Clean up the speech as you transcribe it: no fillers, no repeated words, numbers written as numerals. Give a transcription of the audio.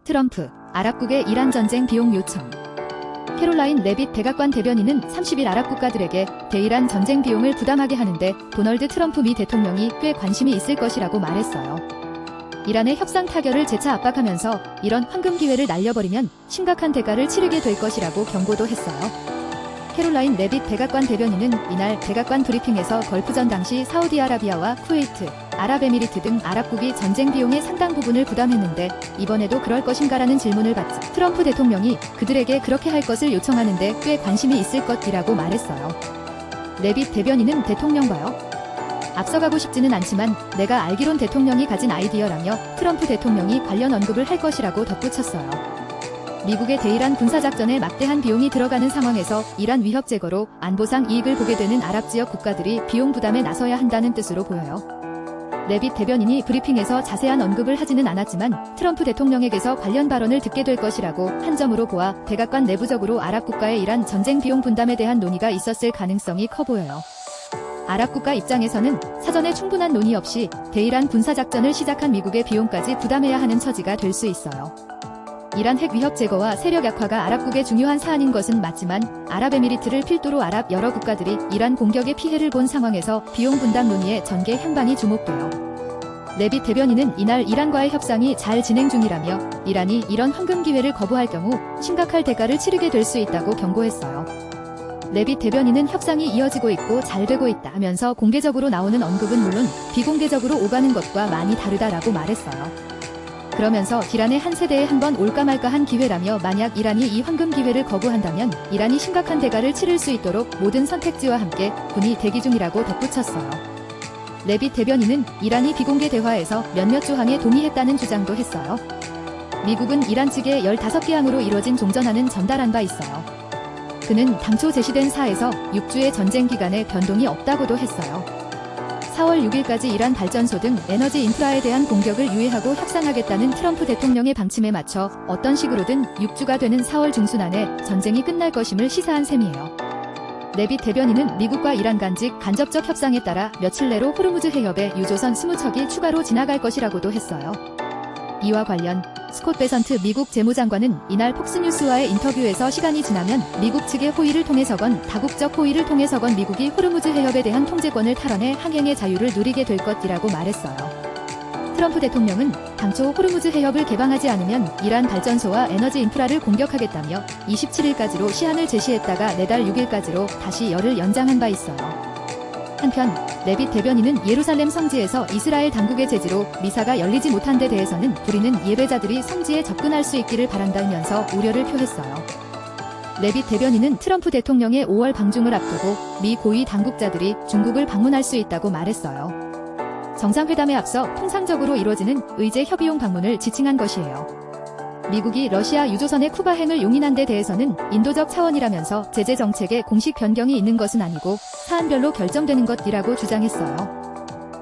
트럼프, 아랍국의 이란 전쟁 비용 요청. 캐롤라인 레빗 백악관 대변인은 30일 아랍 국가들에게 대이란 전쟁 비용을 부담하게 하는데 도널드 트럼프 미 대통령이 꽤 관심이 있을 것이라고 말했어요. 이란의 협상 타결을 재차 압박하면서 이런 황금 기회를 날려버리면 심각한 대가를 치르게 될 것이라고 경고도 했어요. 캐롤라인 레빗 백악관 대변인은 이날 백악관 브리핑에서 걸프전 당시 사우디아라비아와 쿠웨이트, 아랍에미리트 등 아랍국이 전쟁 비용의 상당 부분을 부담했는데 이번에도 그럴 것인가라는 질문을 받자 트럼프 대통령이 그들에게 그렇게 할 것을 요청하는데 꽤 관심이 있을 것이라고 말했어요. 레빗 대변인은 대통령과요. 앞서가고 싶지는 않지만 내가 알기론 대통령이 가진 아이디어라며 트럼프 대통령이 관련 언급을 할 것이라고 덧붙였어요. 미국의 대이란 군사작전에 막대한 비용이 들어가는 상황에서 이란 위협 제거로 안보상 이익을 보게 되는 아랍 지역 국가들이 비용 부담에 나서야 한다는 뜻으로 보여요. 레빗 대변인이 브리핑에서 자세한 언급을 하지는 않았지만 트럼프 대통령에게서 관련 발언을 듣게 될 것이라고 한 점으로 보아 백악관 내부적으로 아랍 국가의 이란 전쟁 비용 분담에 대한 논의가 있었을 가능성이 커 보여요. 아랍 국가 입장에서는 사전에 충분한 논의 없이 대이란 군사작전을 시작한 미국의 비용까지 부담해야 하는 처지가 될 수 있어요. 이란 핵 위협 제거와 세력 약화가 아랍국의 중요한 사안인 것은 맞지만 아랍에미리트를 필두로 아랍 여러 국가들이 이란 공격의 피해를 본 상황에서 비용 분담 논의의 전개 향방이 주목돼요. 레빗 대변인은 이날 이란과의 협상이 잘 진행 중이라며 이란이 이런 황금 기회를 거부할 경우 심각할 대가를 치르게 될 수 있다고 경고했어요. 레빗 대변인은 협상이 이어지고 있고 잘 되고 있다 하면서 공개적으로 나오는 언급은 물론 비공개적으로 오가는 것과 많이 다르다라고 말했어요. 그러면서 이란의 한 세대에 한 번 올까 말까한 기회라며 만약 이란이 이 황금 기회를 거부한다면 이란이 심각한 대가를 치를 수 있도록 모든 선택지와 함께 군이 대기 중이라고 덧붙였어요. 레빗 대변인은 이란이 비공개 대화에서 몇몇 조항에 동의했다는 주장도 했어요. 미국은 이란 측에 15개 항으로 이뤄진 종전안은 전달한 바 있어요. 그는 당초 제시된 4에서 6주의 전쟁 기간에 변동이 없다고도 했어요. 4월 6일까지 이란 발전소 등 에너지 인프라에 대한 공격을 유예하고 협상하겠다는 트럼프 대통령의 방침에 맞춰 어떤 식으로든 6주가 되는 4월 중순 안에 전쟁이 끝날 것임을 시사한 셈이에요. 레빗 대변인은 미국과 이란 간직 간접적 협상에 따라 며칠 내로 호르무즈 해협에 유조선 20척이 추가로 지나갈 것이라고도 했어요. 이와 관련 스콧 베선트 미국 재무장관은 이날 폭스뉴스와의 인터뷰에서 시간이 지나면 미국 측의 호의를 통해서건 다국적 호의를 통해서건 미국이 호르무즈 해협에 대한 통제권을 탈환해 항행의 자유를 누리게 될 것이라고 말했어요. 트럼프 대통령은 당초 호르무즈 해협을 개방하지 않으면 이란 발전소와 에너지 인프라를 공격하겠다며 27일까지로 시한을 제시했다가 내달 6일까지로 다시 열흘 연장한 바 있어요. 한편 레빗 대변인은 예루살렘 성지에서 이스라엘 당국의 제지로 미사가 열리지 못한 데 대해서는 우리는 예배자들이 성지에 접근할 수 있기를 바란다면서 우려를 표했어요. 레빗 대변인은 트럼프 대통령의 5월 방중을 앞두고 미 고위 당국자들이 중국을 방문할 수 있다고 말했어요. 정상회담에 앞서 통상적으로 이뤄지는 의제 협의용 방문을 지칭한 것이에요. 미국이 러시아 유조선의 쿠바행을 용인한 데 대해서는 인도적 차원이라면서 제재 정책에 공식 변경이 있는 것은 아니고 사안별로 결정되는 것이라고 주장했어요.